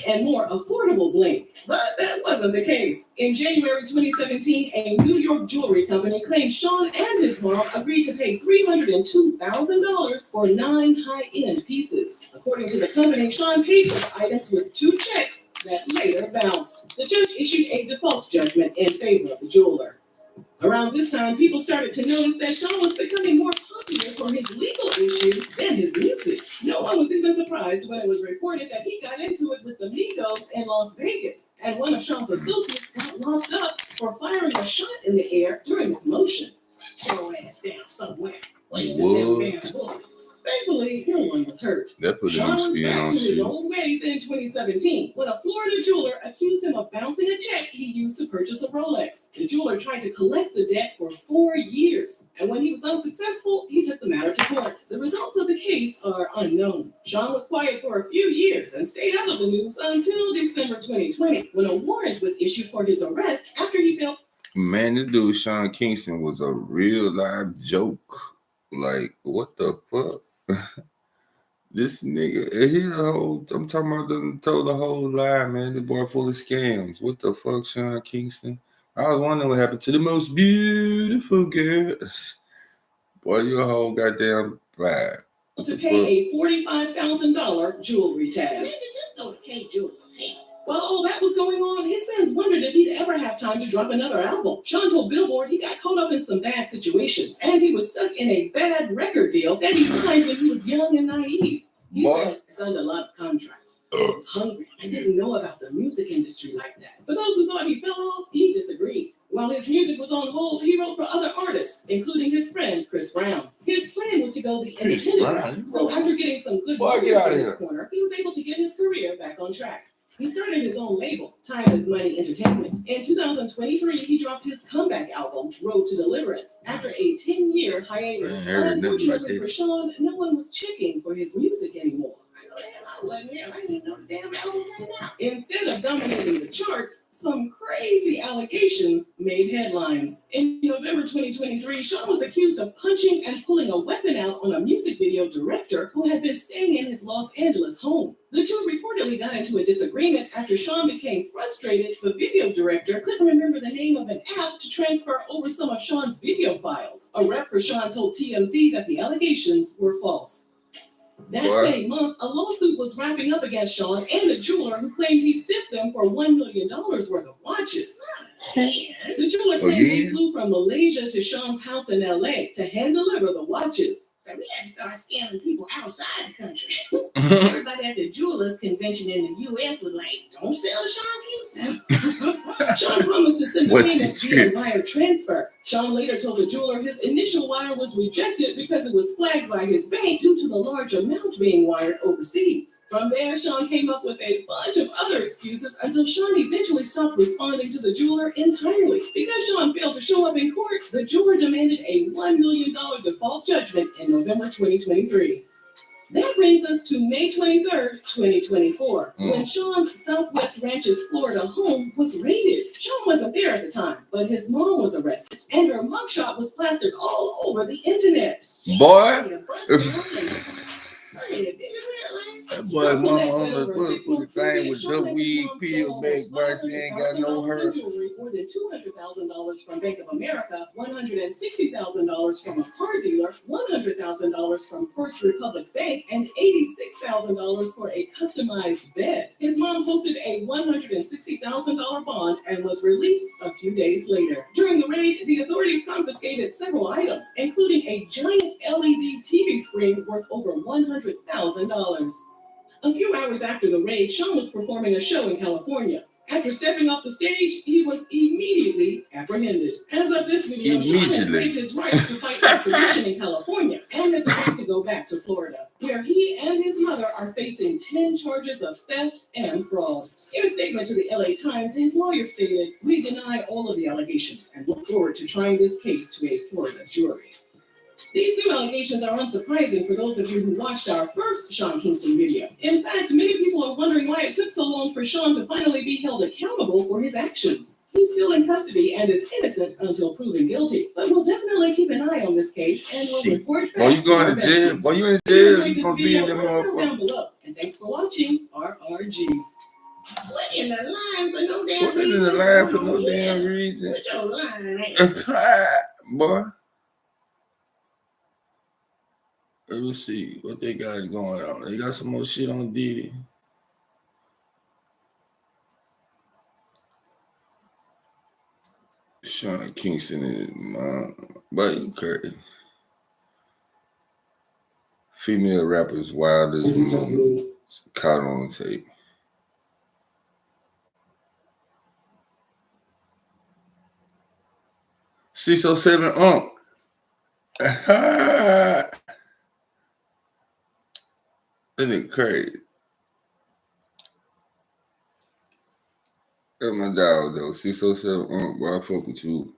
and more affordable bling. But that wasn't the case. In January 2017, a New York jewelry company claimed Sean and his mom agreed to pay $302,000 for 9 high-end pieces. According to the company, Sean paid for the items with 2 checks that later bounced. The judge issued a default judgment in favor of the jeweler. Around this time, people started to notice that Sean was becoming more popular for his legal issues than his music. No one was even surprised when it was reported that he got into it with the Migos in Las Vegas, and one of Sean's associates got locked up for firing a shot in the air during the commotion. Sit your ass down somewhere. Wasting them damn bullets. Thankfully, no one was hurt. Sean was back to his old ways in 2017 when a Florida jeweler accused him of bouncing a check he used to purchase a Rolex. The jeweler tried to collect the debt for 4 years, and when he was unsuccessful, he took the matter to court. The results of the case are unknown. Sean was quiet for a few years and stayed out of the news until December 2020, when a warrant was issued for his arrest after he failed. Man, this dude Sean Kingston was a real live joke. Like, what the fuck? This nigga, I'm talking about them told the whole lie, man. The boy full of scams. What the fuck, Sean Kingston? I was wondering what happened to the most beautiful girls. Boy, you a whole goddamn bride. To pay a $45,000 jewelry tab. Man, just go to K Jewelers. While all that was going on, his fans wondered if he'd ever have time to drop another album. Sean told Billboard he got caught up in some bad situations, and he was stuck in a bad record deal that he signed when he was young and naive. He said, I signed a lot of contracts. I was hungry. I didn't know about the music industry like that. For those who thought he fell off, he disagreed. While his music was on hold, he wrote for other artists, including his friend, Chris Brown. His plan was to go the independent route, so after getting some good work in his corner, he was able to get his career back on track. He started his own label, Time is Money Entertainment. In 2023, he dropped his comeback album, Road to Deliverance, after a 10-year hiatus. Unfortunately for Sean, no one was checking for his music anymore. I didn't know the damn album came out. Instead of dominating the charts, some crazy allegations made headlines. In November 2023, Sean was accused of punching and pulling a weapon out on a music video director who had been staying in his Los Angeles home. The two reportedly got into a disagreement after Sean became frustrated. The video director couldn't remember the name of an app to transfer over some of Sean's video files. A rep for Sean told TMZ that the allegations were false. That same month, a lawsuit was wrapping up against Sean and a jeweler who claimed he stiffed them for $1 million worth of watches. The jeweler claimed he flew from Malaysia to Sean's house in LA to hand deliver the watches. So we had to start scamming people outside the country. Everybody at the jewelers convention in the U.S. was like, don't sell to Sean Kingston. Sean promised to send the payment via wire transfer. Sean later told the jeweler his initial wire was rejected because it was flagged by his bank due to the large amount being wired overseas. From there, Sean came up with a bunch of other excuses until Sean eventually stopped responding to the jeweler entirely. Because Sean failed to show up in court, the jeweler demanded a $1 million default judgment in November 2023. That brings us to May 23rd, 2024, when Sean's Southwest Ranches, Florida home was raided. Sean wasn't there at the time, but his mom was arrested, and her mugshot was plastered all over the internet. Boy! That boy, mama put the thing with the weed, peel back, but she ain't got no hurt. More than $200,000 from Bank of America, $160,000 from a car dealer, $100,000 from First Republic Bank, and $86,000 for a customized bed. His mom posted a $160,000 bond and was released a few days later. During the raid, the authorities confiscated several items, including a giant LED TV screen worth over $100,000. A few hours after the raid, Sean was performing a show in California. After stepping off the stage, he was immediately apprehended. As of this video, Sean has waived his rights to fight extradition in California and has agreed to go back to Florida, where he and his mother are facing 10 charges of theft and fraud. In a statement to the LA Times, his lawyer stated, "We deny all of the allegations and look forward to trying this case to a Florida jury." These new allegations are unsurprising for those of you who watched our first Sean Kingston video. In fact, many people are wondering why it took so long for Sean to finally be held accountable for his actions. He's still in custody and is innocent until proven guilty. But we'll definitely keep an eye on this case and we'll report back. Well, you going to jail? Well, you in jail? You gonna be in the motherfucker? Down below. And thanks for watching RRG. What in the line for no damn What reason? in the line for no damn reason? What your line ain't? Boy. Let me see what they got going on. They got some more shit on Diddy. Sean Kingston is but you crazy. Female rappers wildest moments caught on tape. $607 That nigga crazy. That's my dog though. 607 boy, I fuck with you.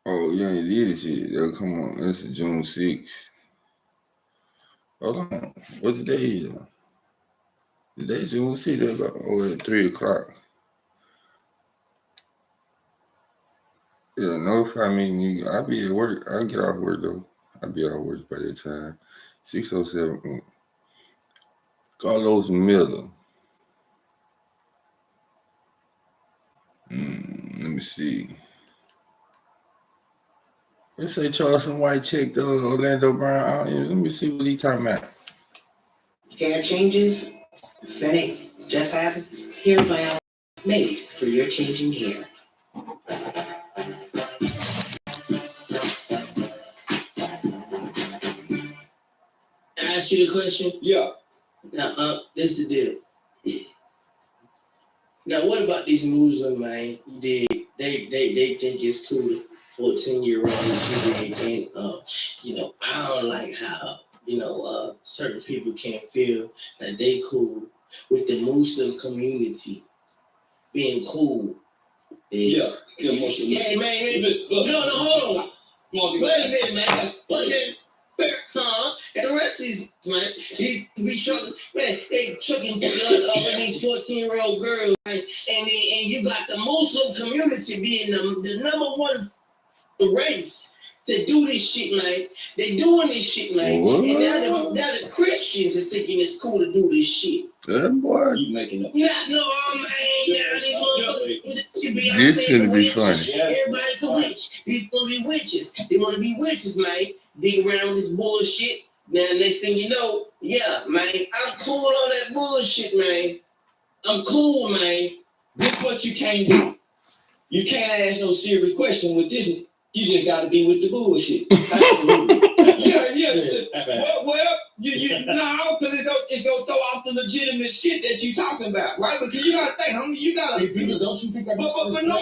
Oh, you ain't did this shit. Yo, come on. It's June 6th. Hold on. What the day is? The day June 6th. Oh, at 3 o'clock. Yeah, notify me. I'll be at work. I'll get off work though. I'll be off work by that time. 607. Carlos Miller. Let me see. Let's say Charleston White checked Orlando Brown out. Let me see what he talking about. Hair changes, fake, just happens. Hair bio made for your changing hair. I ask you the question? Yeah. Now, this is the deal. Now, what about these Muslim, man? They think it's cool to 14-year-old and I don't like how, certain people can't feel that they cool with the Muslim community being cool. Yeah, Muslim. Yeah, man. No, hold on. Wait a minute, man. And the rest of these, man, these be chucking, man, they chucking blood up in these 14-year-old girls, man, and you got the Muslim community being the number one race to do this shit, man. They doing this shit, man. What? And now the Christians is thinking it's cool to do this shit. That boy. You making up. Yeah, no, man. This gonna be funny. Everybody's a witch. These gonna be witches. They wanna be witches, man. Dig around this bullshit. Now, next thing you know, yeah, man, I'm cool on that bullshit, man. I'm cool, man. This what you can't do. You can't ask no serious question with this. You just got to be with the bullshit. Well, no, because it's gonna throw off the legitimate shit that you talking about, right? But you gotta think, homie, you gotta. Don't you think that? But no.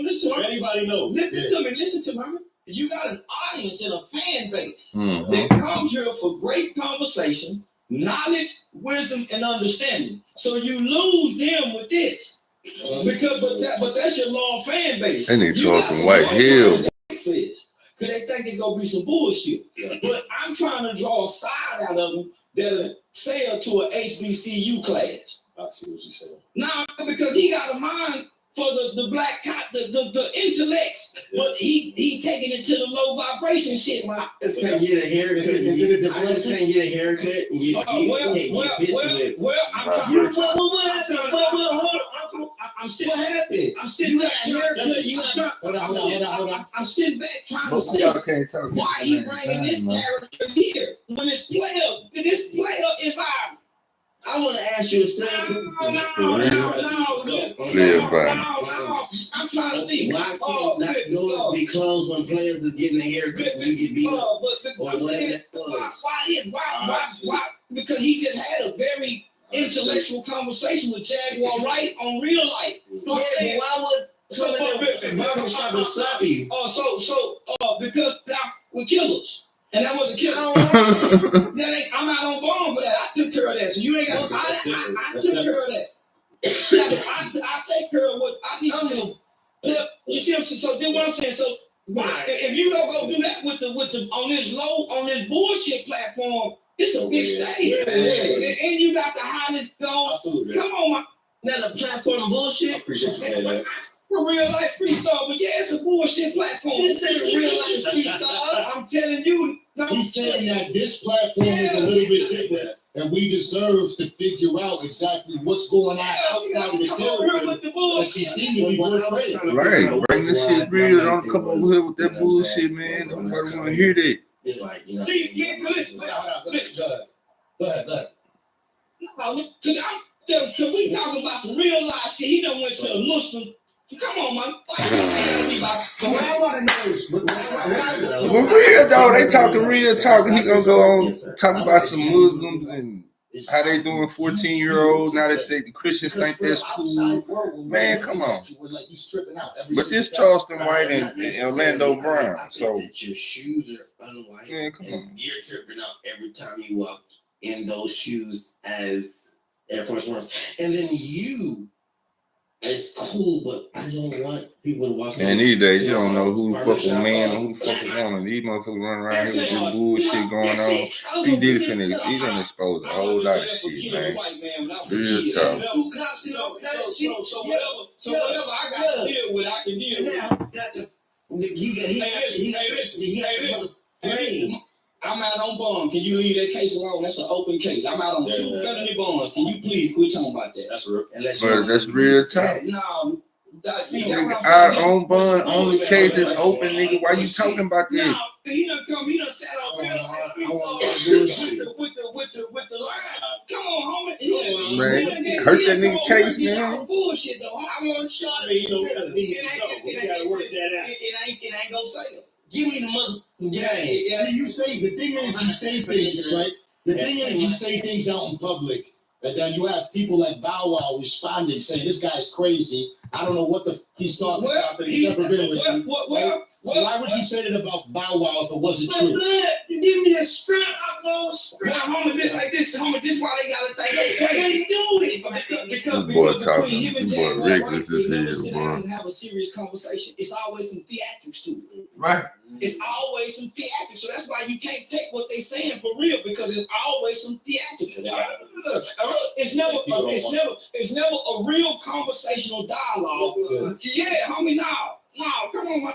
Listen to me. Everybody knows. Listen to me. You got an audience and a fan base that comes here for great conversation, knowledge, wisdom, and understanding. So you lose them with this. But that's your long fan base. And they Charleston White Hill. Because they think it's gonna be some bullshit. But I'm trying to draw a side out of them that'll sell to an HBCU class. I see what you're saying. Nah, because he got a mind for the black cop, the intellects, but he taking it to the low vibration shit. Man. I just can't get a haircut. I just can't get a haircut. I'm sitting happy. I'm sitting back. I'm sitting back trying to see why he bringing this character here when this player environment. I want to ask you a simple. No. I'm trying to see. Why can't not doors be closed when players are getting a haircut and you get beat up? Or whatever. Why? Because he just had a very intellectual conversation with Jaguar Wright on Real Life. Why was some of them barbershop and slap you? Because we're killers. And that was a killer. I'm not on bond for that. I took care of that. So you ain't got. I took care of that. I take care of what I need to. You see what I'm saying? So then what I'm saying. So if you don't go do that with the on this bullshit platform, it's a big stage. And you got the hottest going. Come on, man. Now the platform bullshit. I appreciate you that. We're real life street star, but yeah, it's a bullshit platform. This ain't real life street star. I'm telling you. He's saying that this platform is a little bit different, and we deserve to figure out exactly what's going on outside of the character that she's thinking we portraying. Right, bring this shit real. Don't come over here with that bullshit, man. Nobody want to hear that. It's like, you know. Listen. Go ahead. So we talking about some real life shit. He done went to a Muslim. Come on, man. What I want to know is, Well, real though, they talking real talk. He gonna go on talking about some Muslims and how they doing 14-year-olds now that the Christians think that's cool. Man, come on. But this Charleston White and Orlando Brown. So your shoes are unwhite. Man, come on. You're tripping out every time you walk in those shoes as Air Force Ones. And then you, it's cool, but I don't want people to walk in. and these days you don't know who the fuck a man and who the fuck a woman. These motherfuckers running around here with this bullshit going on. He did it he gonna expose a whole lot of shit, man. Real talk. So whatever I got to deal with, I can deal with. I'm out on bond. Can you leave that case alone? That's an open case. I'm out on 2 felony bonds. Can you please quit talking about that? That's real. But that's real talk. No, see, Nigga, our own bond, only case is open, nigga. Why you talking about that? No, he done sat up with the line. Come on, homie. Man, hurt that nigga case, man. Bullshit though. I want to shot it. It ain't gonna say it. Give me the mother. Yeah. See, you say, the thing is, you say things, right? The thing is, you say things out in public, and then you have people like Bow Wow responding, saying, this guy's crazy. I don't know what he's talking about, but he's never been with you. So why would you say that about Bow Wow if it wasn't true? You give me a strap, I'm going strap. Homie, this like this, homie, this why they gotta think they can't do it. Because boy talking, between him and boy Jack, reckless as never hell, sit boy. down and have a serious conversation. It's always some theatrics to it. Right. It's always some theatrics. So that's why you can't take what they saying for real, because it's always some theatrics. It's never a real conversational dialogue. Yeah, homie, no, come on, man.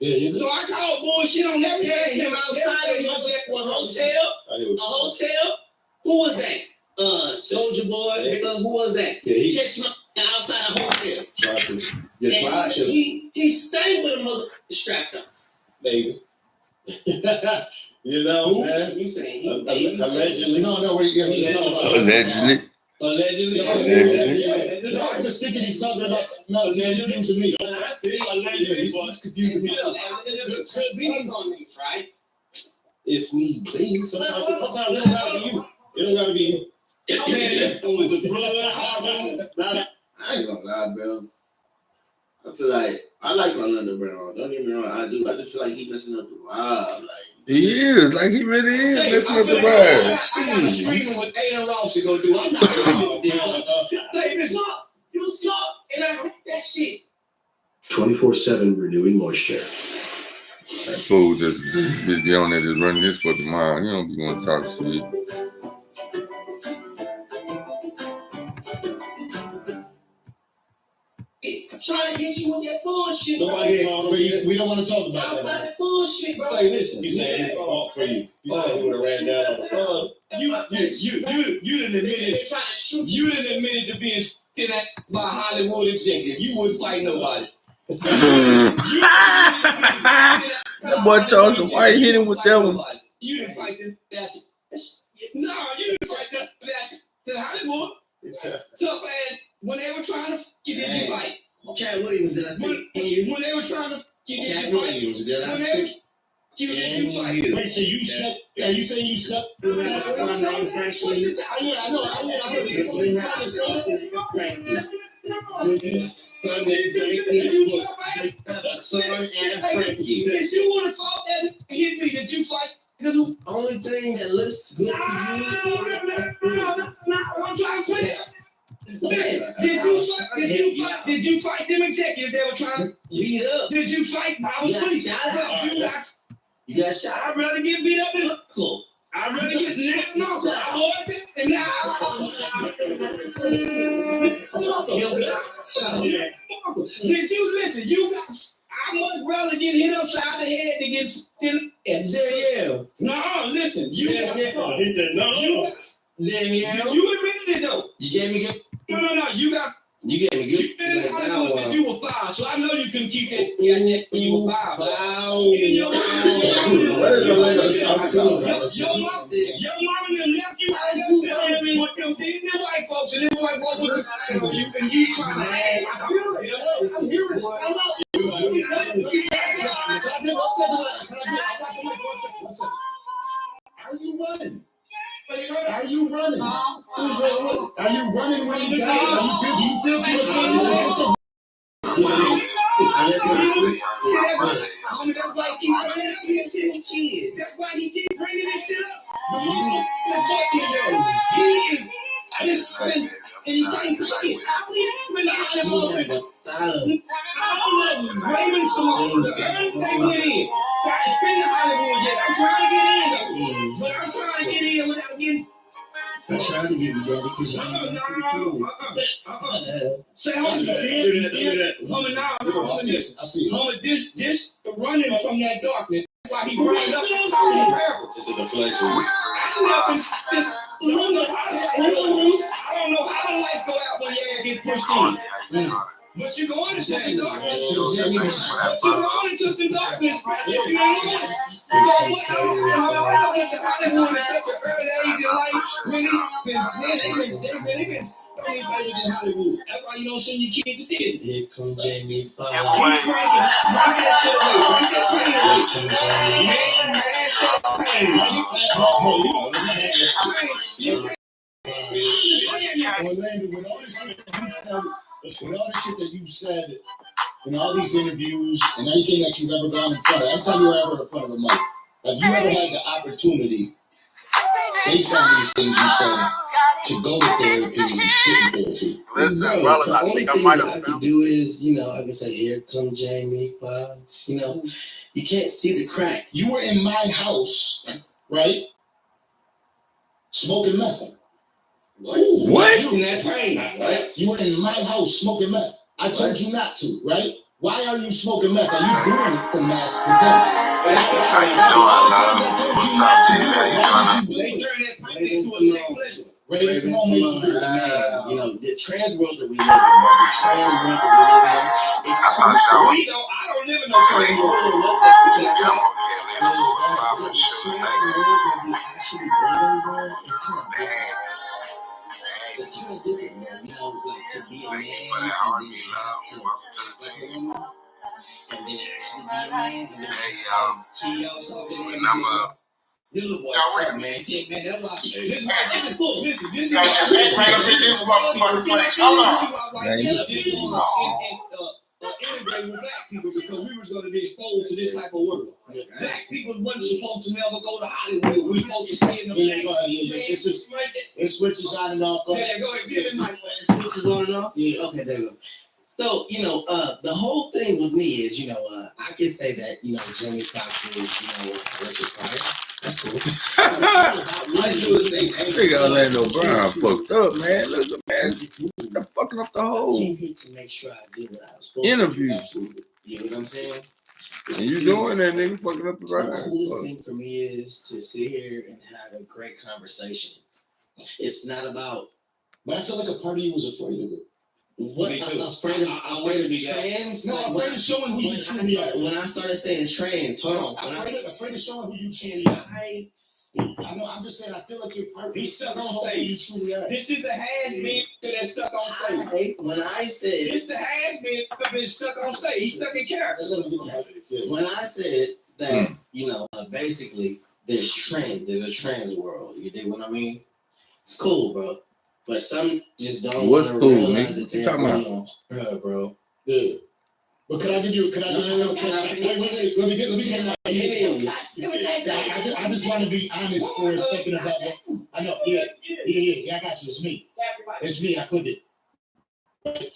Yeah, So I call bullshit on everything. Him outside of a hotel. Who was that? Soldier Boy. Who was that? Yeah, he Catch me outside a hotel. tried to get And fired. he stayed with a mother strapped up. Baby. You know, Who? man. You saying Allegedly. No, wait, Allegedly. Allegedly. No, I'm just thinking he's talking about confusing me. He's confusing me. Right? If need be, sometimes it don't gotta be you. It don't gotta be you. With the blood, I ain't gonna lie, bro. I feel like I like Orlando Brown. Don't get me wrong, I do. I just feel like he messing up the vibe. Like He is, like he really is messing up the I got a vibe. streaming with Aiden Ross to go do. I'm not gonna do it. You stop, and I that shit. 24/7 renewing moisture. That fool just be on there just running this fucking mind. You don't be gonna talk shit. Trying to hit you with that bullshit. We don't want to talk about that bullshit, bro. Hey, listen, he's saying it's fault for you. He's saying he would have ran down on the phone. You didn't admit it. You didn't admit it to being still by a Hollywood executive. You wouldn't fight nobody. That boy Charleston White hit him with that one. You didn't fight them. That's no, you didn't fight them. That's to Hollywood. Tough ass. When they were trying to get in the fight. Cat Williams did I say? When they were trying to get in Cat the fight. Williams did I When they say? were getting in the fight. Wait, so you slept? Are you saying you slept? Yeah, I know. Sunday, If you would have fought that hit me, did you fight? Because Only thing that looks good to you. I'm trying to say that. Did you fight them executives that were trying to Beat up. Did you fight? I was Yeah, pleased. shot up. You You got shot. I'd rather get beat up than cool. I'm ready to get no. And now. Did you listen? You got. I much rather get hit upside the head than get still. Danielle. No, listen. You. He said no. Danielle. You admitted it though. You gave me good. No. You got. You gave me good. You were 5, so I know you couldn't keep that when you were 5. Wow. Your mama and left you with them white folks, and them white folks with you and you trying to hang. I'm hearing Are you running? Are you running? Who's running? Are you running when you got it? Do you feel too much? That's why he keep bringing this shit with kids. That's why he keep bringing this shit up. He is just and he can't take it. When the Hollywood Raymond Simone, everything went in. I ain't been to Hollywood yet. I'm trying to get in though. But I'm trying to get in without getting. I'm trying to get you daddy because you Say homie, this running from that darkness. That's why he brought up the parable. It's a deflection. I don't know how the lights go out when you get pushed in. But you go into some darkness. But you go into some darkness. You don't know. I went to Hollywood at such an early age in life. They've been throwing babies in Hollywood. That's why you don't send your kids to Disney. Here comes Jamie Foxx. Bring that shit away. Bring Orlando, with all the shit that you said in all these interviews and anything that you've ever gone in front of, every time you were ever in front of a mic, have you ever had the opportunity, based on these things you said, to go to therapy and sit in therapy? Listen, no, brothers, the only thing I could do is, I can say, here come Jamie Foxx. You can't see the crack. You were in my house, right? Smoking meth. What? In that train, right? You were in my house smoking meth. I told you not to, right? Why are you smoking meth? Are you doing it to mass production? How you doing, love? What's up, G? How you doing? They turn that train into a necklace. Ready, come on, the trans world that we live in, the trans world that we live in, it's I don't live in no trans world. One second, can I Come talk? on, Kelly. The trans world that we actually live in, bro, is kind of different. It's kind of different, bro. Like to be a man and then have to like a woman, and then actually be a man and then She also this little boy, man. Shit, man, that's why. This is cool. Listen, this is integrate with black people because we was going to be exposed to this type of work. Black people wasn't supposed to never go to Hollywood. We were supposed to stay in the It switches on and off. Go ahead, give it my switches on and off. Yeah. Okay, there you go. So, the whole thing with me is, I can say that, Jamie Foxx is, Richard Pryor. That's cool. Nigga Orlando Brown fucked up, man. Look, man, they're fucking up the whole Came here to make sure I did what I was supposed interview. to. Absolutely. You know what I'm saying? And you doing that, nigga, fucking up the The ride. coolest thing for me is to sit here and have a great conversation. It's not about. But I feel like a part of you was afraid of it. What? I'm afraid of trans. No, I'm afraid of showing who you truly are. When I started saying trans, hold on. I'm afraid of showing who you truly are. I speak. I know. I'm just saying. I feel like you're part. He's stuck on who you truly are. This is the has-been that's stuck on stage. When I said it's the has-been that been stuck on stage. He's stuck in character. When I said that, basically there's a trans world. You dig what I mean? It's cool, bro. But some just don't What's want to cool, realize nigga? that they're Talking really on her, bro. Yeah. But can I give you? Wait. Let me get my idea. I just want to be honest for thinking about that. I know. Yeah. I got you. It's me. I clicked it.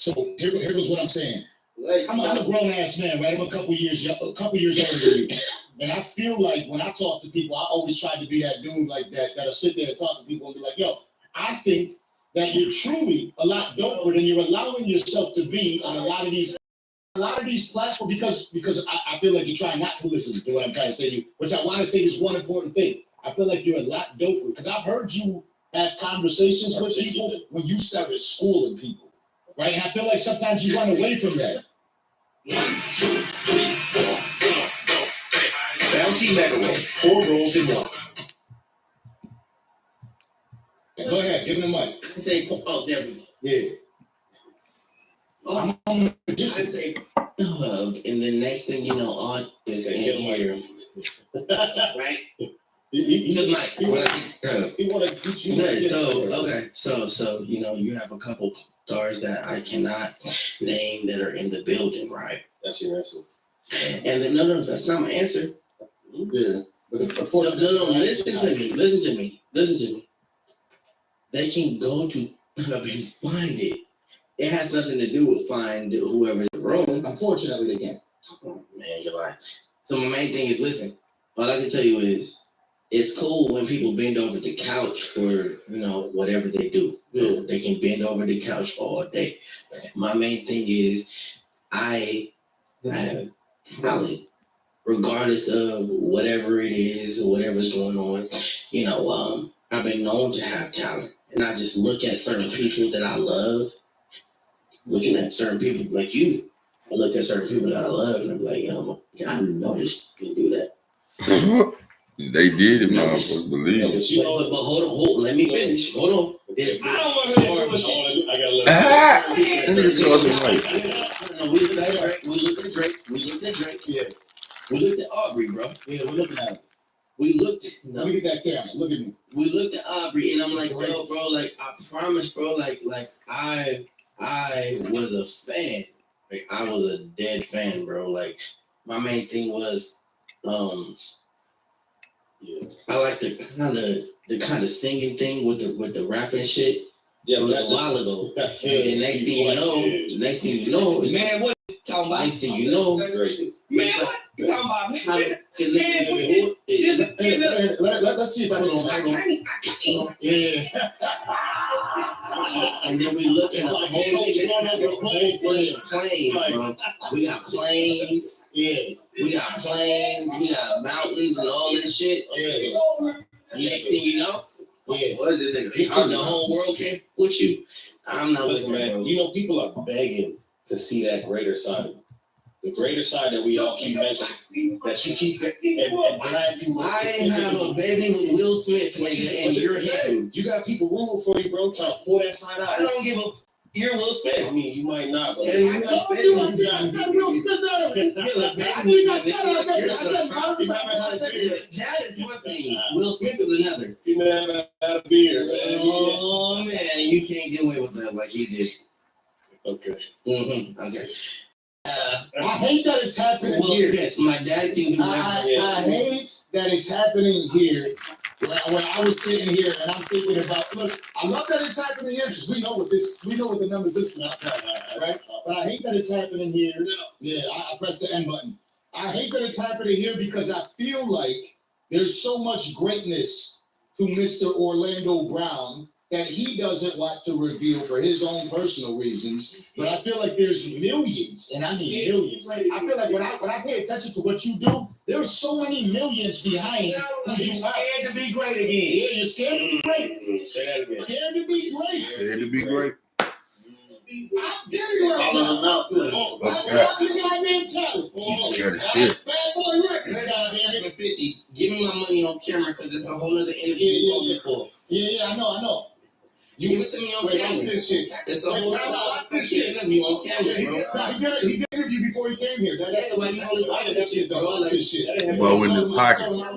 So here goes what I'm saying. I'm a grown ass man, right? I'm a couple years older than you. And I feel like when I talk to people, I always try to be that dude like that'll sit there and talk to people and be like, yo, I think that you're truly a lot doper than you're allowing yourself to be on a lot of these platforms because I feel like you're trying not to listen to what I'm trying to say to you, which I want to say is one important thing. I feel like you're a lot doper because I've heard you have conversations with people when you started schooling people, right? And I feel like sometimes you run away from that. 1, 2, 3, 4, go. Bounty Megaroll, 4 rolls in 1. Go ahead, give him the mic. I say, oh, there we go. Yeah. Oh, I say, and the next thing you know, Art is in here. Right? Because Mike, he want to teach you. So you have a couple stars that I cannot name that are in the building, right? That's your answer. And then no, that's not my answer. Yeah. But Listen to me. They can go to and find it. It has nothing to do with find whoever's in the room. Unfortunately, they can't. Oh, man, you're lying. So my main thing is, listen, all I can tell you is, it's cool when people bend over the couch for, whatever they do. They can bend over the couch all day. My main thing is, I have talent, regardless of whatever it is or whatever's going on. I've been known to have talent. And I just look at certain people that I love, looking at certain people like you. I look at certain people that I love and I'm like, I noticed you can do that. They did it, motherfuckers. Believe it. But hold on, let me finish. Hold on. I don't want to hear bullshit. I gotta We looked at Drake. Yeah. We looked at Aubrey, bro. Yeah, we're looking at him. We looked. Let me get that camera. Look at me. We looked at Aubrey, and I'm like, yo, bro, like I promise, bro, like I was a fan. Like I was a dead fan, bro. Like my main thing was, I like the kind of singing thing with the rapping shit. Yeah, it was a while ago. And next thing you know, man, what you talking about? Next thing you know, man, what you talking about, man? Let's see if I can. Yeah. And then we look at the whole bunch of planes, bro. We got planes. Yeah. We got planes. We got mountains and all this shit. Yeah. Next thing you know, what is it, nigga? The whole world came with you. I'm not listening, listening, man. bro. People are begging to see that greater side of you. The greater side that we all keep mentioning, that you keep and black people. I ain't have a baby with Will Smith, nigga, and you're him. You got people rooting for you, bro, trying to pull that side out. I don't give a. You're Will Smith. I mean, you might not, but I told you I got Will Smith That is one thing. Will Smith is another. You never had a beard, man. Oh man, you can't get away with that like he did. Okay. Okay. I hate that it's happening here. My dad can do I hate that it's happening here. When I was sitting here and I'm thinking about, look, I love that it's happening here because we know what the numbers is now, right? But I hate that it's happening here. Yeah, I pressed the N button. I hate that it's happening here because I feel like there's so much greatness to Mr. Orlando Brown that he doesn't want to reveal for his own personal reasons. But I feel like there's millions, and I mean millions. I feel like when I pay attention to what you do, there's so many millions behind who you are. Scared to be great again. Yeah, you're scared to be great. Say that again. Scared to be great. Scared to be great. I dare you right now. That's not your goddamn talent. You scared of shit. Bad boy record, goddamn it. 50. Give me my money on camera because it's a whole other interview. Yeah, I know. You give it to me on camera. Watch this shit. It's a whole other shit. interview on camera, bro. He got interview before he came here. That shit, though. That shit. Well, in the pocket. I'm gonna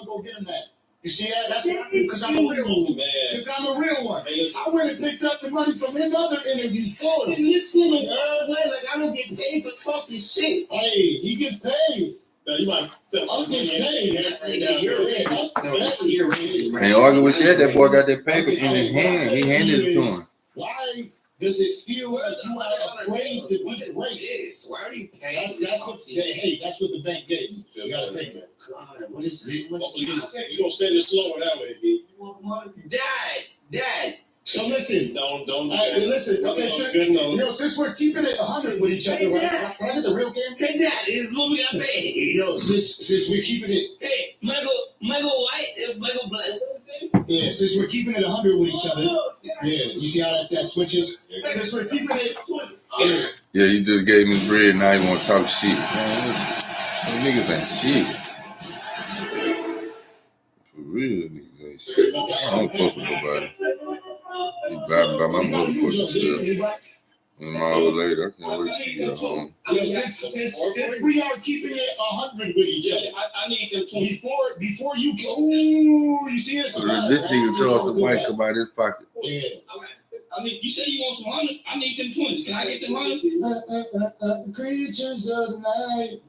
go get him that. You see that? That's because I'm a real one. Because I'm a real one. I went and picked up the money from his other interview for him. He's sitting like I don't get paid for talking shit. Hey, he gets paid. You might. I'm getting paid. You're ready. Ain't arguing with that. That boy got that paper in his hand. He handed it to him. Why Does it feel like you are afraid to be great? Yes. Why are you paying? That's what the bank gave you. You gotta take that. God, what is it? You gonna spend it slower that way, B. Dad. So listen. Don't. All right, well, listen. Okay, sure. Good no. You know, since we're keeping it 100 with each other, right? Can I get the real game? Hey, Dad, it's what we got paid. Yo, since we're keeping it, Hey, Michael White, Michael Black. yeah, since we're keeping it 100 with each other, yeah, you see how that switches? Since we're keeping it 20. Yeah, you just gave me bread, now you want to talk shit. Man, those niggas ain't shit. For real, niggas ain't shit. I don't fuck with nobody. He driving by my motherfucking self. And my old lady, I can't wait to see you at home. Since we are keeping it 100 with each other, I need them 20. before you go, ooh, you see this? So this nigga Charles the mic come out of his pocket. Yeah. I mean, you say you want some hundreds. I need them 20s. Can I get them hundreds? Creatures of the night.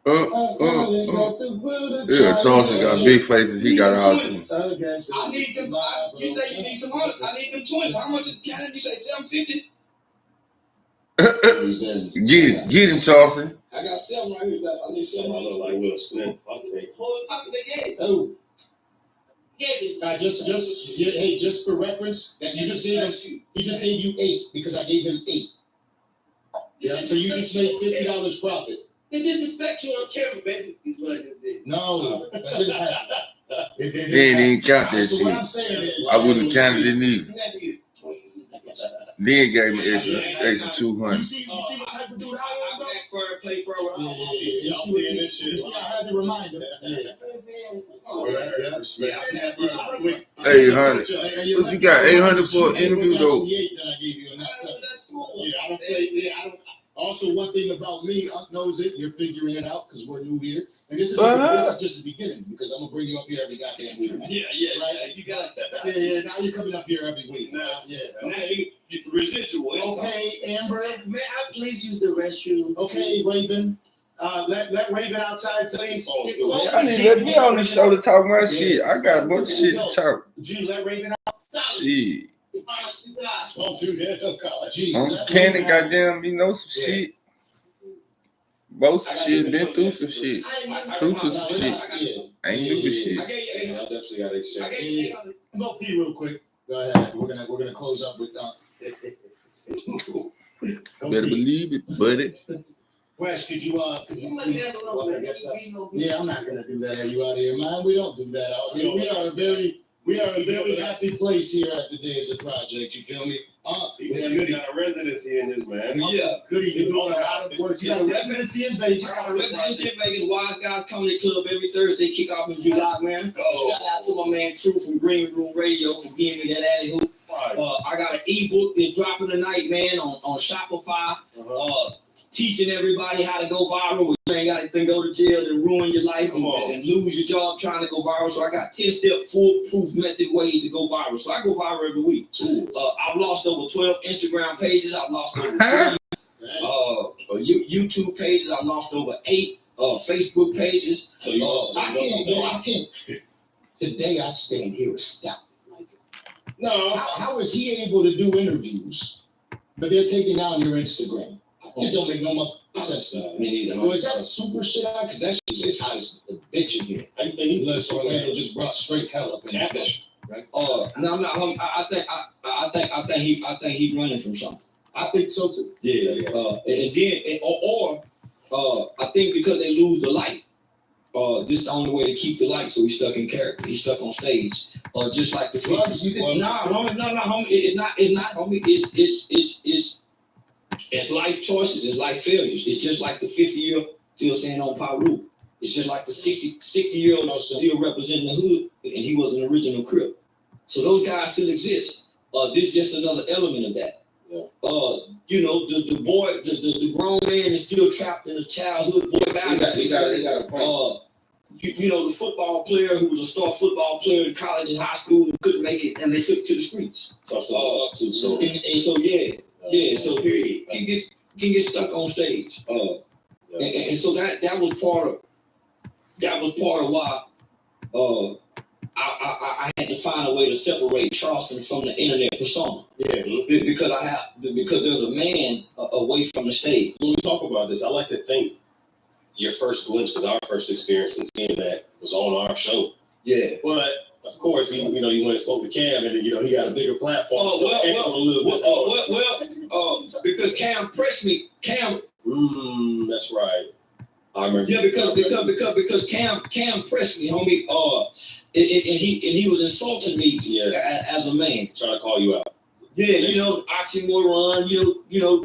Yeah, Charleston got big faces. He got all two. I need them. You think you need some hundreds? I need them 20. How much is Canada? You say 750? Get him, Charleston. I got 7 right here. I need 7. I look like Will Smith. Okay. Whole pocket they gave. Oh. Yeah, Just for reference, that you just gave him, he just gave you 8 because I gave him 8. Yeah, so you just made $50 profit. They disrespect you on camera, man. Is what I just did. No, that didn't happen. He ain't even count that So what I'm shit. saying is, I wouldn't have counted it either. Then gave me extra 200. You see the type of dude I am, though? Play for You see, I had to remind him. Hey, 800. What you got? 800 for an interview though? That's cool. Yeah, I don't play. Yeah, I don't. Also, one thing about me, Unc knows it. You're figuring it out because we're new here, and this is just the beginning because I'm gonna bring you up here every goddamn week. Yeah, right. You got it. Yeah. Now you're coming up here every week. Now you get the residual. Okay, Amber. May I please use the restroom? Okay, Raven. Let Raven outside, please. I need to let me on the show to talk my shit. I got a bunch of shit to talk. G, let Raven out. Shit. Don't do that. G, I'm Candy, goddamn, you know some shit. Both some shit, been through some shit. True to some shit. I ain't new to shit. I definitely got to exchange. Go pee real quick. Go ahead. We're gonna close up with Better believe it, buddy. Wes, could you yeah, I'm not gonna do that. Are you out of your mind? We don't do that out here. We are a very happy place here at the Dancer Project. You feel me? We got a residency in this, man. Yeah. Goody, you're doing a lot of work. You got a residency in Vegas. Residency in Vegas. Wise Guys Comedy Club every Thursday. Kick off in July, man. Shout out to my man True from Green Room Radio for giving me that alley hoop. I got an ebook that's dropping tonight, man, on Shopify. Teaching everybody how to go viral. You ain't got to go to jail and ruin your life and lose your job trying to go viral. So I got 10-step foolproof method ways to go viral. So I go viral every week. I've lost over 12 Instagram pages. I've lost over 3 YouTube pages. I've lost over 8 Facebook pages. So I can't. Today I stand here astounded. No. How is he able to do interviews, but they're taking down your Instagram? It don't make no sense to me. Me neither. Is that a super shit out? Because that shit is hot as a bitch in here. I think unless Orlando just brought straight hell up in that bitch, right? No, I'm not. I think he running from something. I think so too. Yeah. And then I think because they lose the light. This is the only way to keep the light, so he's stuck in character. He's stuck on stage. Just like the drugs. homie. It's not, homie. It's life choices. It's life failures. It's just like the 50-year still saying on Paru. It's just like the 60-year-old still representing the hood, and he was an original Crip. So those guys still exist. This is just another element of that. Yeah. The boy, the grown man is still trapped in a childhood boy fantasy. The football player who was a star football player in college and high school and couldn't make it, and they took to the streets. So he can get stuck on stage. And so that was part of why I had to find a way to separate Charleston from the internet persona. Yeah. Because there's a man away from the stage. When we talk about this, I like to think your first glimpse, because our first experience in seeing that was on our show. Yeah. But of course, you went and spoke to Cam, and then, he got a bigger platform. Oh, so it echoed a little bit. Because Cam pressed me. Cam. That's right. I remember. Yeah, because Cam pressed me, homie. And he was insulting me. As a man, trying to call you out. Yeah, oxymoron.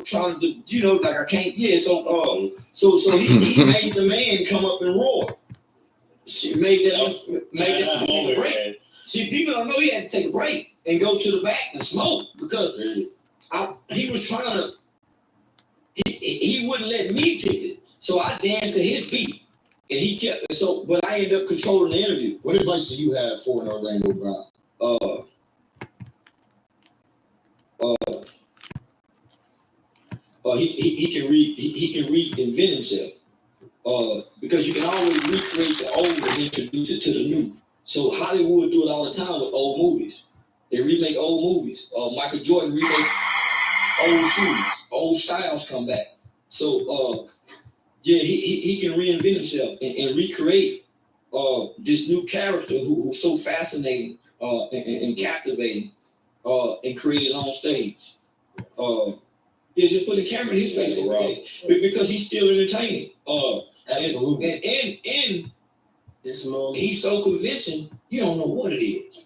Trying to, like I can't. Yeah, so he made the man come up and roar. She made that take a break. Man. See, people don't know he had to take a break and go to the back and smoke because he was trying to. He wouldn't let me pick it, so I danced to his beat, and he kept. But I ended up controlling the interview. What advice do you have for an Orlando Brown? He can reinvent himself. Because you can always recreate the old and introduce it to the new. So Hollywood do it all the time with old movies. They remake old movies. Michael Jordan remake old shoes. Old styles come back. So he can reinvent himself and recreate this new character who's so fascinating and captivating and create his own stage. Just put the camera in his face because he's still entertaining. Absolutely. And he's so convincing, you don't know what it is.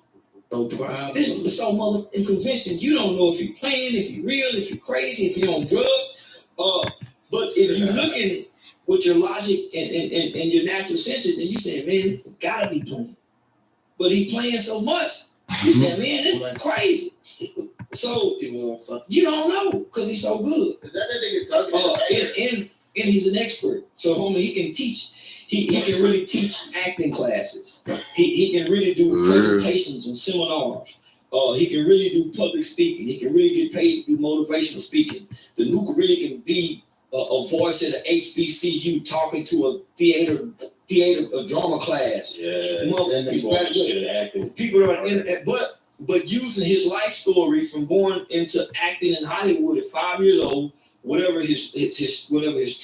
No problem. This is so motherfucking convincing. You don't know if you're playing, if you're real, if you're crazy, if you're on drugs. But if you're looking with your logic and your natural senses, then you say, man, it gotta be playing. But he playing so much, you say, man, it's crazy. So you don't know because he's so good. Is that nigga talking? And he's an expert. So homie, he can teach. He can really teach acting classes. He can really do presentations and seminars. He can really do public speaking. He can really get paid to do motivational speaking. The nuke really can be a voice at an HBCU talking to a drama class. Yeah. People are in, but using his life story from going into acting in Hollywood at 5 years old, whatever his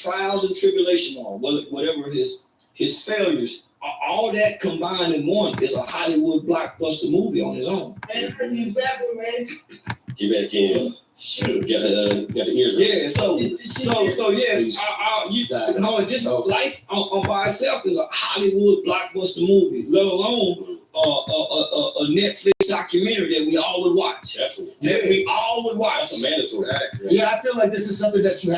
trials and tribulations are, whatever his failures, all that combined in one is a Hollywood blockbuster movie on his own. And he's back, man. Get back in. Shoot, got the ears. Yeah, so just life on by itself is a Hollywood blockbuster movie, let alone a Netflix documentary that we all would watch. Definitely. That we all would watch. That's a mandatory. Yeah, I feel like this is something that you have